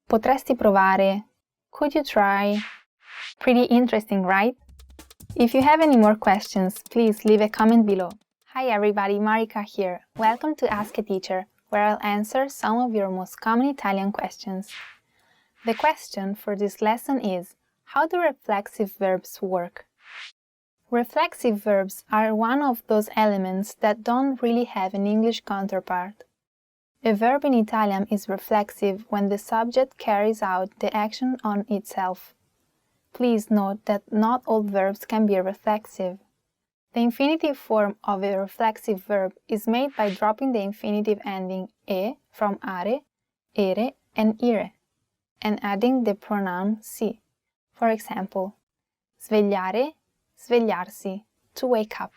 S2: potresti provare? Could you try? Pretty interesting, right? If you have any more questions, please leave a comment below. Hi everybody, Marika here. Welcome to Ask a Teacher, where I'll answer some of your most common Italian questions. The question for this lesson is, how do reflexive verbs work? Reflexive verbs are one of those elements that don't really have an English counterpart. A verb in Italian is reflexive when the subject carries out the action on itself. Please note that not all verbs can be reflexive. The infinitive form of a reflexive verb is made by dropping the infinitive ending e from are, ere, and ire, and adding the pronoun si. For example, svegliare, svegliarsi, to wake up.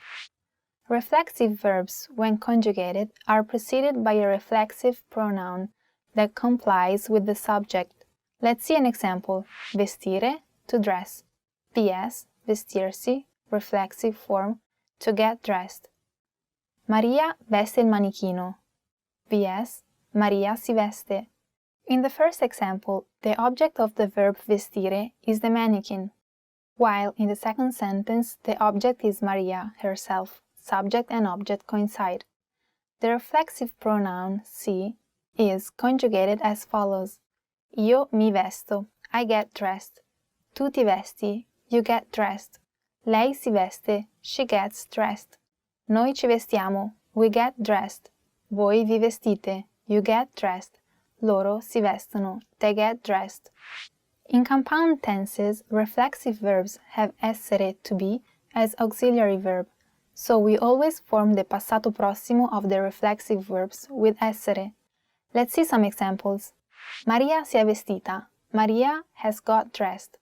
S2: Reflexive verbs, when conjugated, are preceded by a reflexive pronoun that complies with the subject. Let's see an example. Vestire, to dress. PS, vestirsi, reflexive form, to get dressed. Maria veste il manichino. PS, Maria si veste. In the first example, the object of the verb vestire is the mannequin, while in the second sentence, the object is Maria herself. Subject and object coincide. The reflexive pronoun si is conjugated as follows. Io mi vesto, I get dressed. Tu ti vesti, you get dressed. Lei si veste, she gets dressed. Noi ci vestiamo, we get dressed. Voi vi vestite, you get dressed. Loro si vestono, they get dressed. In compound tenses, reflexive verbs have essere, to be, as auxiliary verb, so we always form the passato prossimo of the reflexive verbs with essere. Let's see some examples. Maria si è vestita. Maria has got dressed.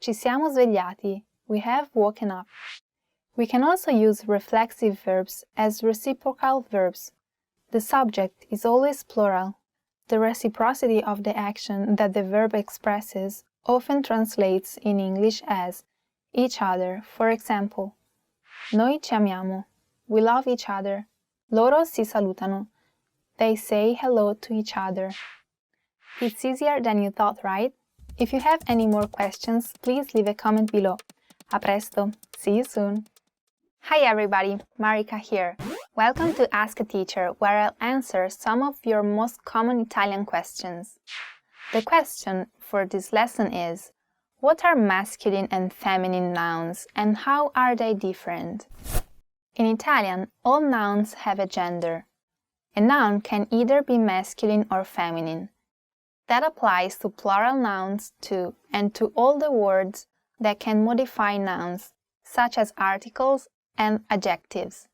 S2: Ci siamo svegliati. We have woken up. We can also use reflexive verbs as reciprocal verbs. The subject is always plural. The reciprocity of the action that the verb expresses often translates in English as each other. For example, noi ci amiamo. We love each other. Loro si salutano. They say hello to each other. It's easier than you thought, right? If you have any more questions, please leave a comment below. A presto. See you soon. Hi everybody, Marika here. Welcome to Ask a Teacher, where I'll answer some of your most common Italian questions. The question for this lesson is, what are masculine and feminine nouns and how are they different? In Italian, all nouns have a gender. A noun can either be masculine or feminine. That applies to plural nouns too, and to all the words that can modify nouns, such as articles and adjectives.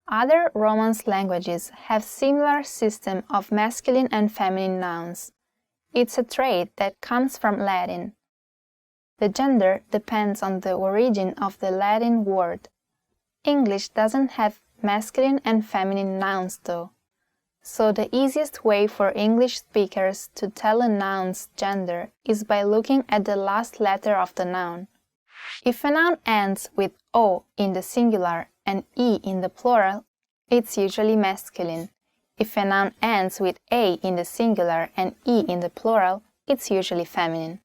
S2: Other Romance languages have similar system of masculine and feminine nouns. It's a trait that comes from Latin. The gender depends on the origin of the Latin word. English doesn't have masculine and feminine nouns though. So the easiest way for English speakers to tell a noun's gender is by looking at the last letter of the noun. If a noun ends with O in the singular and E in the plural, it's usually masculine. If a noun ends with a in the singular and e in the plural, it's usually feminine.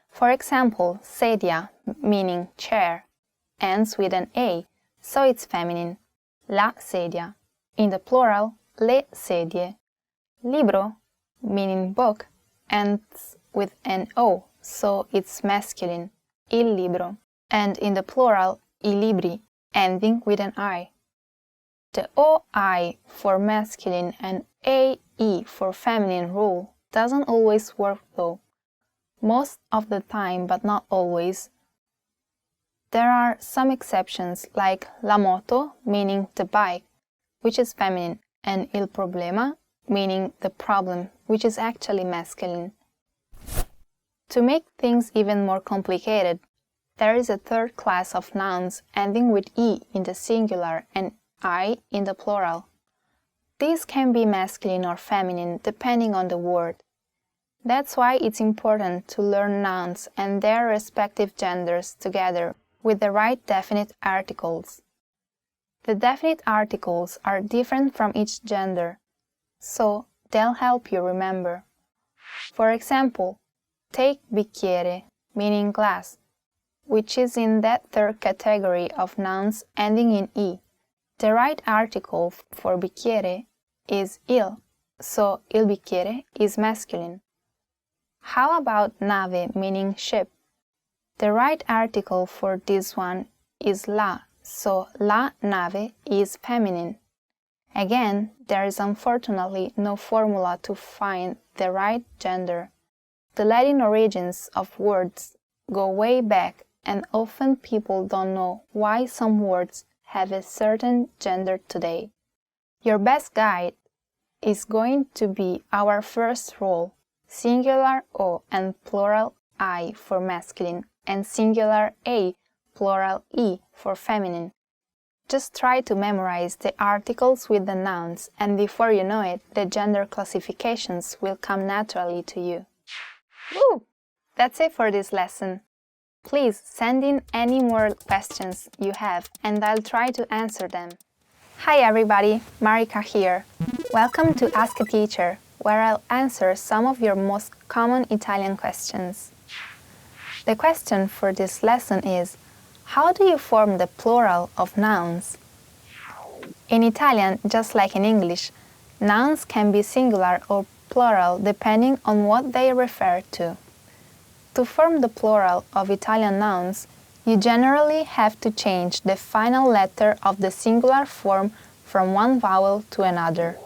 S2: For example, sedia, meaning chair, ends with an a, so it's feminine. La sedia. In the plural, le sedie. Libro, meaning book, ends with an o, so it's masculine. Il libro. And in the plural, I libri, ending with an I. The OI for masculine and AE for feminine rule doesn't always work though. Most of the time, but not always. There are some exceptions like la moto, meaning the bike, which is feminine, and il problema, meaning the problem, which is actually masculine. To make things even more complicated, there is a third class of nouns ending with E in the singular and I in the plural. These can be masculine or feminine depending on the word. That's why it's important to learn nouns and their respective genders together with the right definite articles. The definite articles are different from each gender, so they'll help you remember. For example, take bicchiere, meaning glass, which is in that third category of nouns ending in E. The right article for bicchiere is il, so il bicchiere is masculine. How about nave, meaning ship? The right article for this one is la, so la nave is feminine. Again, there is unfortunately no formula to find the right gender. The Latin origins of words go way back, and often people don't know why some words have a certain gender today. Your best guide is going to be our first rule, singular O and plural I for masculine, and singular A, plural E for feminine. Just try to memorize the articles with the nouns, and before you know it, the gender classifications will come naturally to you. Woo! That's it for this lesson. Please send in any more questions you have and I'll try to answer them. Hi everybody, Marika here. Welcome to Ask a Teacher, where I'll answer some of your most common Italian questions. The question for this lesson is, how do you form the plural of nouns? In Italian, just like in English, nouns can be singular or plural depending on what they refer to. To form the plural of Italian nouns, you generally have to change the final letter of the singular form from one vowel to another.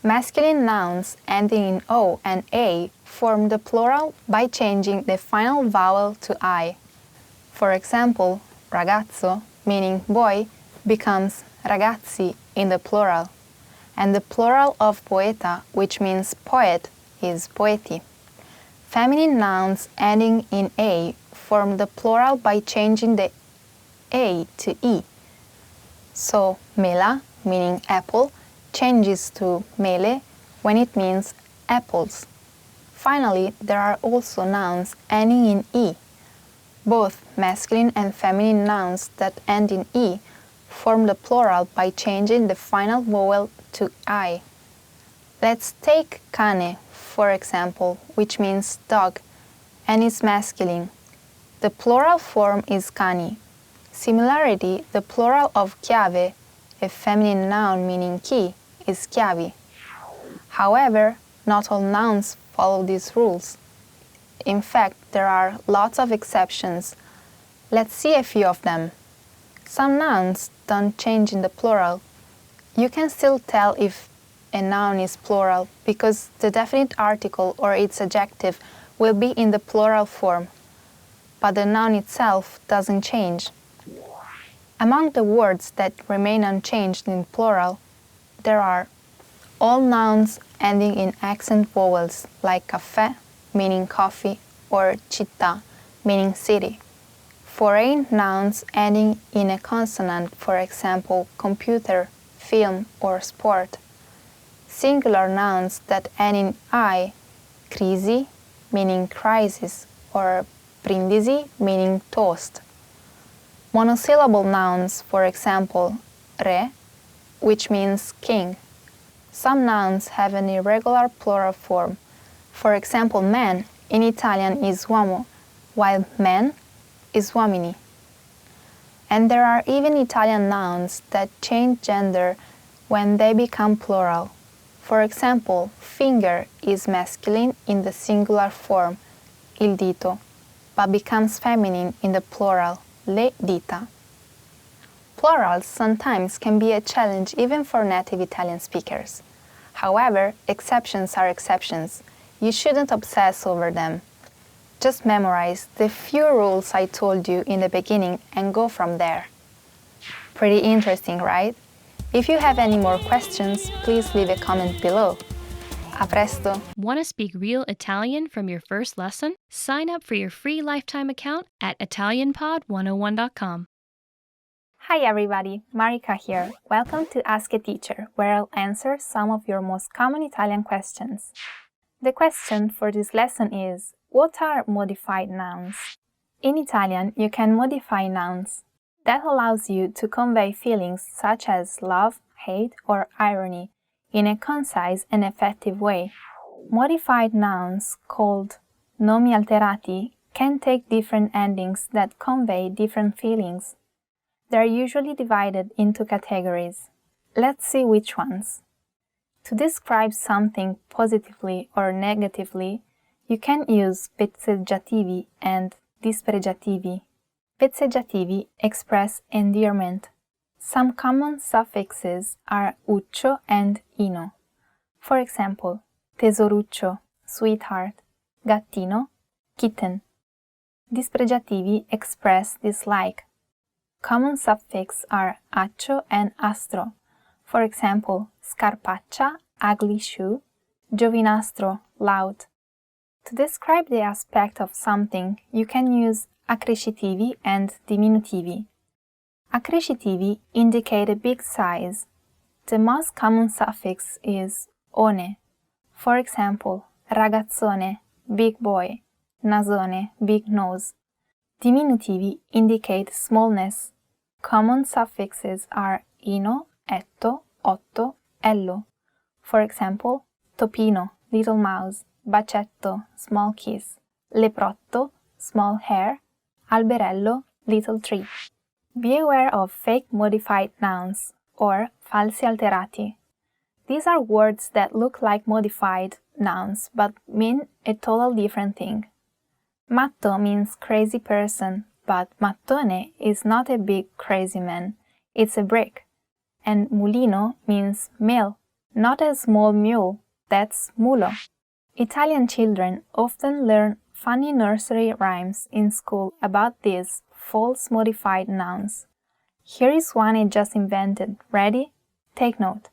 S2: Masculine nouns ending in O and A form the plural by changing the final vowel to I. For example, ragazzo, meaning boy, becomes ragazzi in the plural, and the plural of poeta, which means poet, is poeti. Feminine nouns ending in A form the plural by changing the A to E. So, mela, meaning apple, changes to mele when it means apples. Finally, there are also nouns ending in E. Both masculine and feminine nouns that end in E form the plural by changing the final vowel to I. Let's take cane, for example, which means dog, and is masculine. The plural form is cani. Similarly, the plural of chiave, a feminine noun meaning key, is chiavi. However, not all nouns follow these rules. In fact, there are lots of exceptions. Let's see a few of them. Some nouns don't change in the plural. You can still tell if a noun is plural because the definite article or its adjective will be in the plural form, but the noun itself doesn't change. Among the words that remain unchanged in plural, there are all nouns ending in accent vowels like caffè, meaning coffee, or città, meaning city. Foreign nouns ending in a consonant, for example, computer, film, or sport. Singular nouns that end in I, crisi, meaning crisis, or brindisi, meaning toast. Monosyllable nouns, for example, re, which means king. Some nouns have an irregular plural form. For example, man in Italian is uomo, while men is uomini. And there are even Italian nouns that change gender when they become plural. For example, finger is masculine in the singular form, il dito, but becomes feminine in the plural, le dita. Plurals sometimes can be a challenge even for native Italian speakers. However, exceptions are exceptions. You shouldn't obsess over them. Just memorize the few rules I told you in the beginning and go from there. Pretty interesting, right? If you have any more questions, please leave a comment below. A presto!
S3: Want to speak real Italian from your first lesson? Sign up for your free lifetime account at ItalianPod101.com.
S2: Hi everybody, Marika here. Welcome to Ask a Teacher, where I'll answer some of your most common Italian questions. The question for this lesson is, what are modified nouns? In Italian, you can modify nouns. That allows you to convey feelings such as love, hate, or irony in a concise and effective way. Modified nouns, called nomi alterati, can take different endings that convey different feelings. They are usually divided into categories. Let's see which ones. To describe something positively or negatively, you can use pezzeggiativi and dispregiativi. Pezzeggiativi express endearment. Some common suffixes are uccio and ino. For example, tesoruccio, sweetheart, gattino, kitten. Dispregiativi express dislike. Common suffixes are accio and astro. For example, scarpaccia, ugly shoe, giovinastro, loud. To describe the aspect of something, you can use accrescitivi and diminutivi. Accrescitivi indicate a big size. The most common suffix is one. For example, ragazzone, big boy, nasone, big nose. Diminutivi indicate smallness. Common suffixes are ino, etto, otto, ello. For example, topino, little mouse, bacetto, small kiss, leprotto, small hair, alberello, little tree. Be aware of fake modified nouns, or falsi alterati. These are words that look like modified nouns but mean a total different thing. Matto means crazy person, but mattone is not a big crazy man, it's a brick. And mulino means mill, not a small mule, that's mulo. Italian children often learn funny nursery rhymes in school about these false modified nouns. Here is one I just invented. Ready? Take note.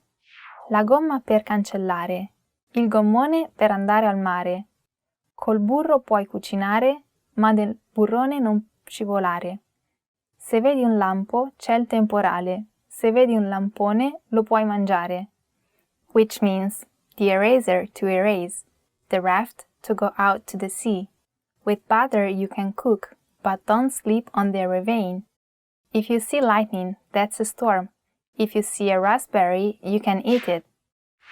S2: La gomma per cancellare, il gommone per andare al mare. Col burro puoi cucinare, ma del burrone non scivolare. Se vedi un lampo, c'è il temporale. Se vedi un lampone, lo puoi mangiare. Which means the eraser to erase, the raft to go out to the sea. With butter you can cook, but don't sleep on the ravine. If you see lightning, that's a storm. If you see a raspberry, you can eat it.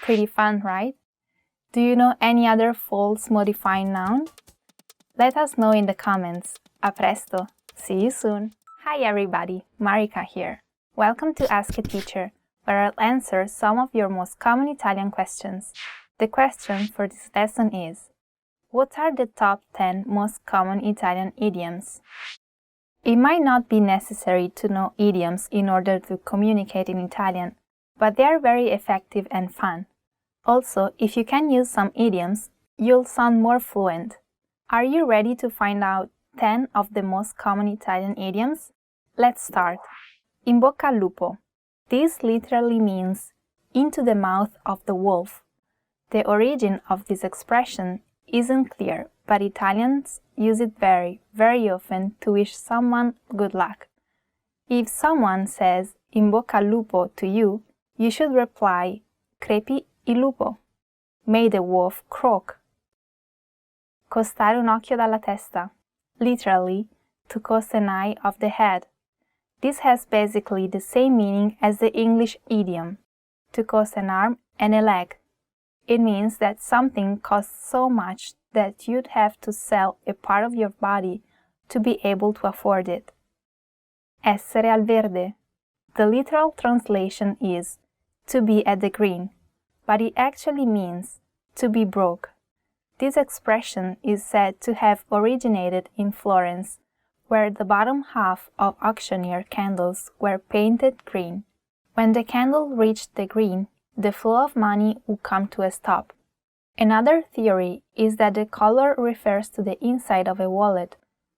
S2: Pretty fun, right? Do you know any other false modifying noun? Let us know in the comments. A presto! See you soon! Hi everybody, Marika here. Welcome to Ask a Teacher, where I'll answer some of your most common Italian questions. The question for this lesson is, what are the top 10 most common Italian idioms? It might not be necessary to know idioms in order to communicate in Italian, but they are very effective and fun. Also, if you can use some idioms, you'll sound more fluent. Are you ready to find out 10 of the most common Italian idioms? Let's start. In bocca al lupo. This literally means into the mouth of the wolf. The origin of this expression isn't clear, but Italians use it very, very often to wish someone good luck. If someone says in bocca al lupo to you, you should reply crepi il lupo. May the wolf croak. Costare un occhio dalla testa. Literally, to cost an eye of the head. This has basically the same meaning as the English idiom. to cost an arm and a leg. It means that something costs so much that you'd have to sell a part of your body to be able to afford it. Essere al verde. The literal translation is to be at the green, but it actually means to be broke. This expression is said to have originated in Florence, where the bottom half of auctioneer candles were painted green. When the candle reached the green, the flow of money would come to a stop. Another theory is that the color refers to the inside of a wallet,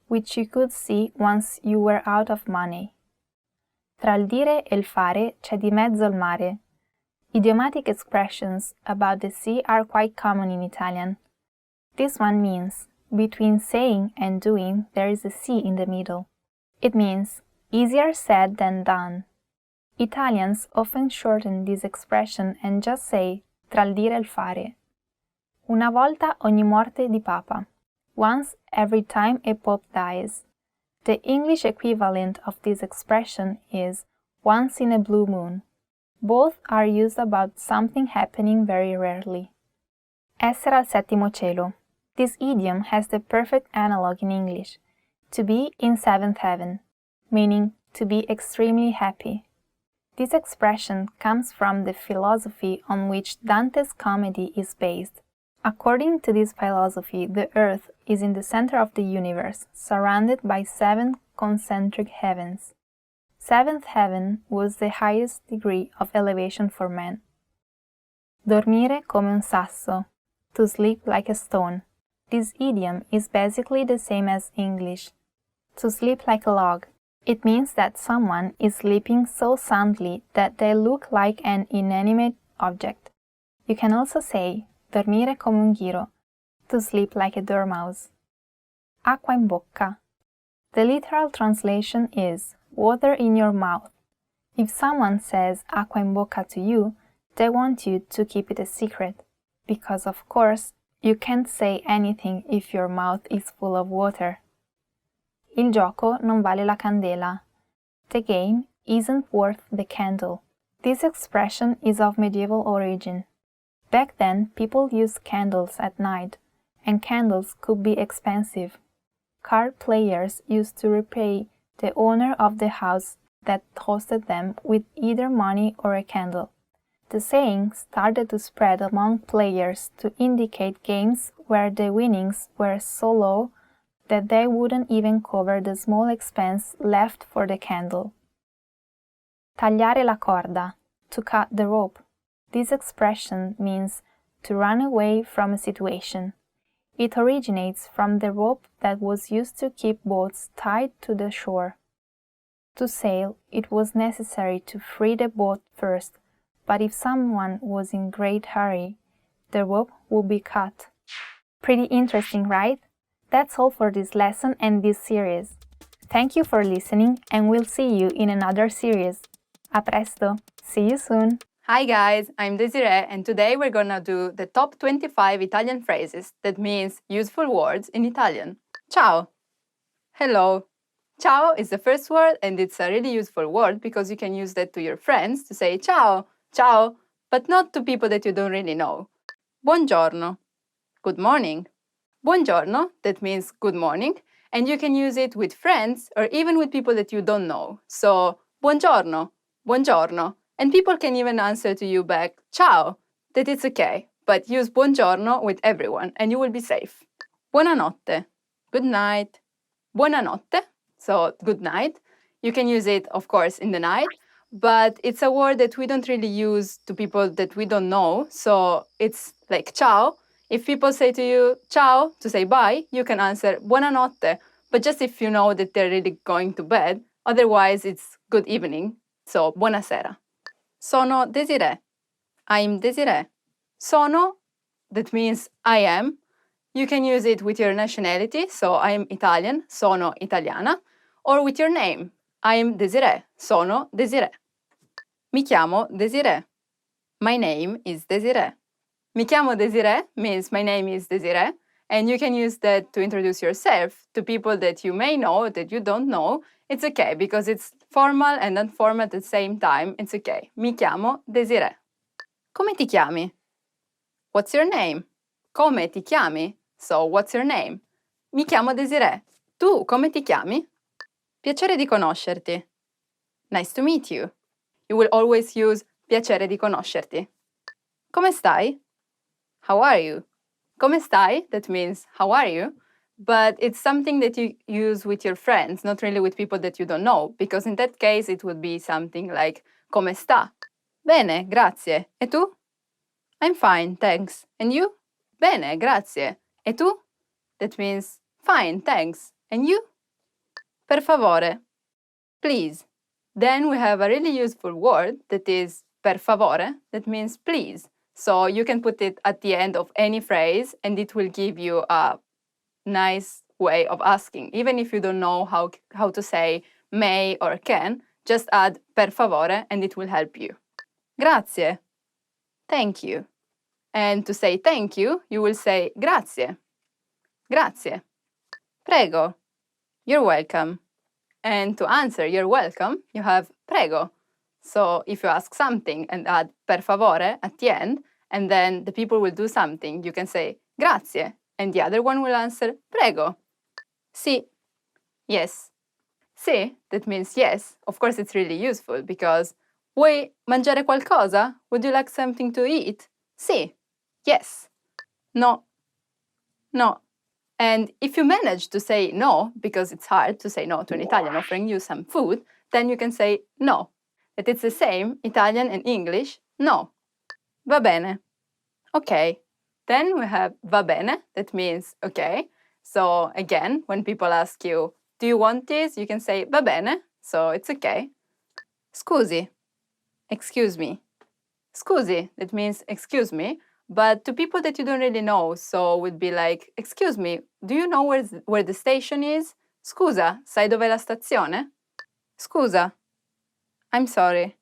S2: which you could see once you were out of money. Tra il dire e il fare c'è di mezzo il mare. Idiomatic expressions about the sea are quite common in Italian. This one means, between saying and doing there is a sea in the middle. It means, easier said than done. Italians often shorten this expression and just say, tra il dire e il fare. Una volta ogni morte di papa. Once every time a pope dies. The English equivalent of this expression is once in a blue moon. Both are used about something happening very rarely. Essere al settimo cielo. This idiom has the perfect analog in English, to be in seventh heaven, meaning to be extremely happy. This expression comes from the philosophy on which Dante's comedy is based. According to this philosophy, the earth is in the center of the universe, surrounded by 7 concentric heavens. Seventh heaven was the highest degree of elevation for man. Dormire come un sasso, to sleep like a stone. This idiom is basically the same as English, to sleep like a log. It means that someone is sleeping so soundly that they look like an inanimate object. You can also say dormire come un ghiro, to sleep like a dormouse. Acqua in bocca. The literal translation is water in your mouth. If someone says acqua in bocca to you, they want you to keep it a secret, because of course you can't say anything if your mouth is full of water. Il gioco non vale la candela. The game isn't worth the candle. This expression is of medieval origin. Back then, people used candles at night, and candles could be expensive. Card players used to repay the owner of the house that hosted them with either money or a candle. The saying started to spread among players to indicate games where the winnings were so low that they wouldn't even cover the small expense left for the candle. Tagliare la corda, to cut the rope. This expression means to run away from a situation. It originates from the rope that was used to keep boats tied to the shore. To sail, it was necessary to free the boat first, but if someone was in great hurry, the rope would be cut. Pretty interesting, right? That's all for this lesson and this series. Thank you for listening, and we'll see you in another series. A presto! See you soon!
S4: Hi guys, I'm Desiree, and today we're gonna do the top 25 Italian phrases that means useful words in Italian. Ciao! Hello! Ciao is the first word, and it's a really useful word because you can use that to your friends to say ciao, ciao, but not to people that you don't really know. Buongiorno, good morning. Buongiorno, that means good morning, and you can use it with friends or even with people that you don't know. So, buongiorno, buongiorno. And people can even answer to you back, ciao, that it's okay, but use buongiorno with everyone and you will be safe. Buonanotte, good night. Buonanotte, so good night. You can use it, of course, in the night, but it's a word that we don't really use to people that we don't know. So it's like ciao. If people say to you ciao to say bye, you can answer buonanotte, but just if you know that they're really going to bed. Otherwise, it's good evening, so buonasera. Sono Desiree. I'm Desiree. Sono, that means I am. You can use it with your nationality, so I am Italian, sono italiana, or with your name. I am Desiree, sono Desiree. Mi chiamo Desiree. My name is Desiree. Mi chiamo Desiree means my name is Desiree, and you can use that to introduce yourself to people that you may know, that you don't know. It's okay, because it's formal and informal at the same time. It's okay. Mi chiamo Desiree. Come ti chiami? What's your name? Come ti chiami? So, what's your name? Mi chiamo Desiree. Tu come ti chiami? Piacere di conoscerti. Nice to meet you. You will always use piacere di conoscerti. Come stai? How are you? Come stai? That means how are you? But it's something that you use with your friends, not really with people that you don't know, because in that case it would be something like come sta? Bene, grazie. E tu? I'm fine, thanks. And you? Bene, grazie. E tu? That means fine, thanks. And you? Per favore. Please. Then we have a really useful word that is per favore, that means please. So you can put it at the end of any phrase and it will give you a nice way of asking. Even if you don't know how to say may or can, just add per favore and it will help you. Grazie. Thank you. And to say thank you, you will say grazie. Grazie. Prego. You're welcome. And to answer you're welcome, you have prego. So if you ask something and add per favore at the end, and then the people will do something, you can say grazie, and the other one will answer prego. Sì. Yes. Sì, that means yes. Of course, it's really useful because vuoi mangiare qualcosa? Would you like something to eat? Sì. Yes. No. No. And if you manage to say no, because it's hard to say no to an Italian offering you some food, then you can say no. That it's the same Italian and English, no. Va bene. Okay. Then we have va bene, that means okay. So again, when people ask you, do you want this? You can say va bene, so it's okay. Scusi. Excuse me. Scusi, that means excuse me. But to people that you don't really know, so would be like, excuse me, do you know where the station is? Scusa, sai dov'è la stazione? Scusa. I'm sorry.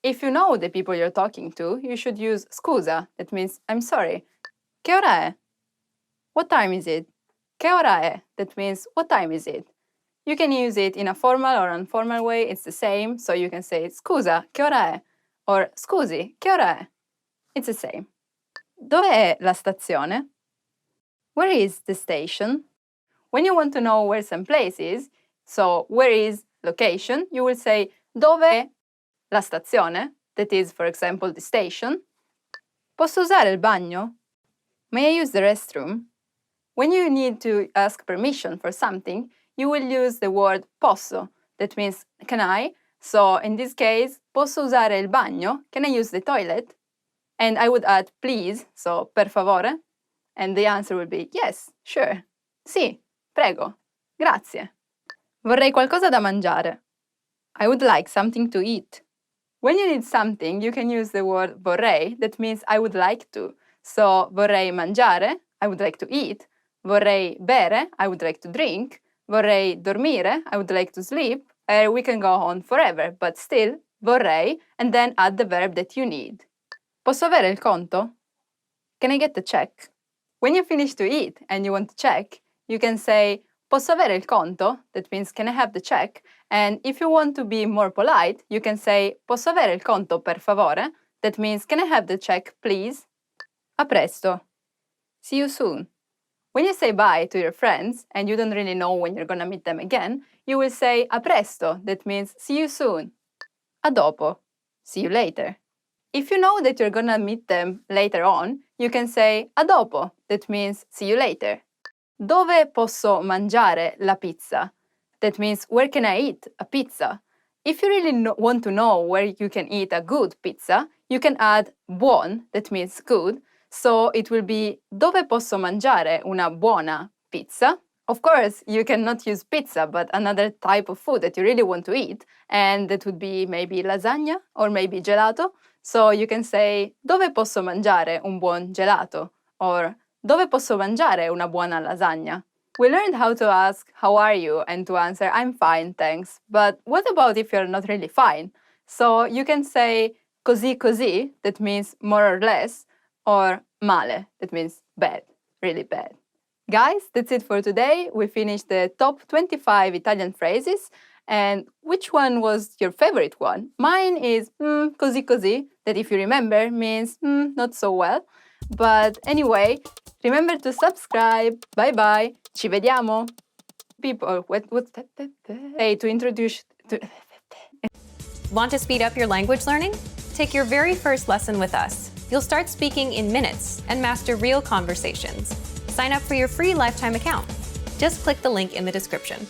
S4: If you know the people you're talking to, you should use scusa, that means I'm sorry. Che ora è? What time is it? Che ora è? That means what time is it? You can use it in a formal or informal way, it's the same, so you can say scusa, che ora è? Or scusi, che ora è? It's the same. Dove è la stazione? Where is the station? When you want to know where some place is, so where is location, you will say dove è la stazione, that is, for example, the station. Posso usare il bagno? May I use the restroom? When you need to ask permission for something, you will use the word posso, that means can I? So in this case, posso usare il bagno? Can I use the toilet? And I would add please, so per favore, and the answer would be yes, sure. Sì, prego, grazie. Vorrei qualcosa da mangiare. I would like something to eat. When you need something, you can use the word vorrei, that means I would like to. So vorrei mangiare, I would like to eat. Vorrei bere, I would like to drink. Vorrei dormire, I would like to sleep. We can go on forever, but still, vorrei, and then add the verb that you need. Posso avere il conto? Can I get the check? When you finish to eat and you want to check, you can say posso avere il conto? That means can I have the check? And if you want to be more polite, you can say posso avere il conto per favore? That means can I have the check, please? A presto. See you soon. When you say bye to your friends and you don't really know when you're gonna meet them again, you will say a presto. That means see you soon. A dopo. See you later. If you know that you're gonna meet them later on, you can say a dopo, that means see you later. Dove posso mangiare la pizza? That means where can I eat a pizza? If you really want to know where you can eat a good pizza, you can add buon, that means good, so it will be dove posso mangiare una buona pizza? Of course, you cannot use pizza, but another type of food that you really want to eat, and that would be maybe lasagna or maybe gelato. So you can say, dove posso mangiare un buon gelato? Or, dove posso mangiare una buona lasagna? We learned how to ask, how are you? And to answer, I'm fine, thanks. But what about if you're not really fine? So you can say, così così, that means more or less, or male, that means bad, really bad. Guys, that's it for today. We finished the top 25 Italian phrases. And which one was your favorite one? Mine is così così, that if you remember means not so well. But anyway, remember to subscribe. Bye bye. Ci vediamo. People, what's that? Hey, to introduce.
S1: Want to speed up your language learning? Take your very first lesson with us. You'll start speaking in minutes and master real conversations. Sign up for your free lifetime account. Just click the link in the description.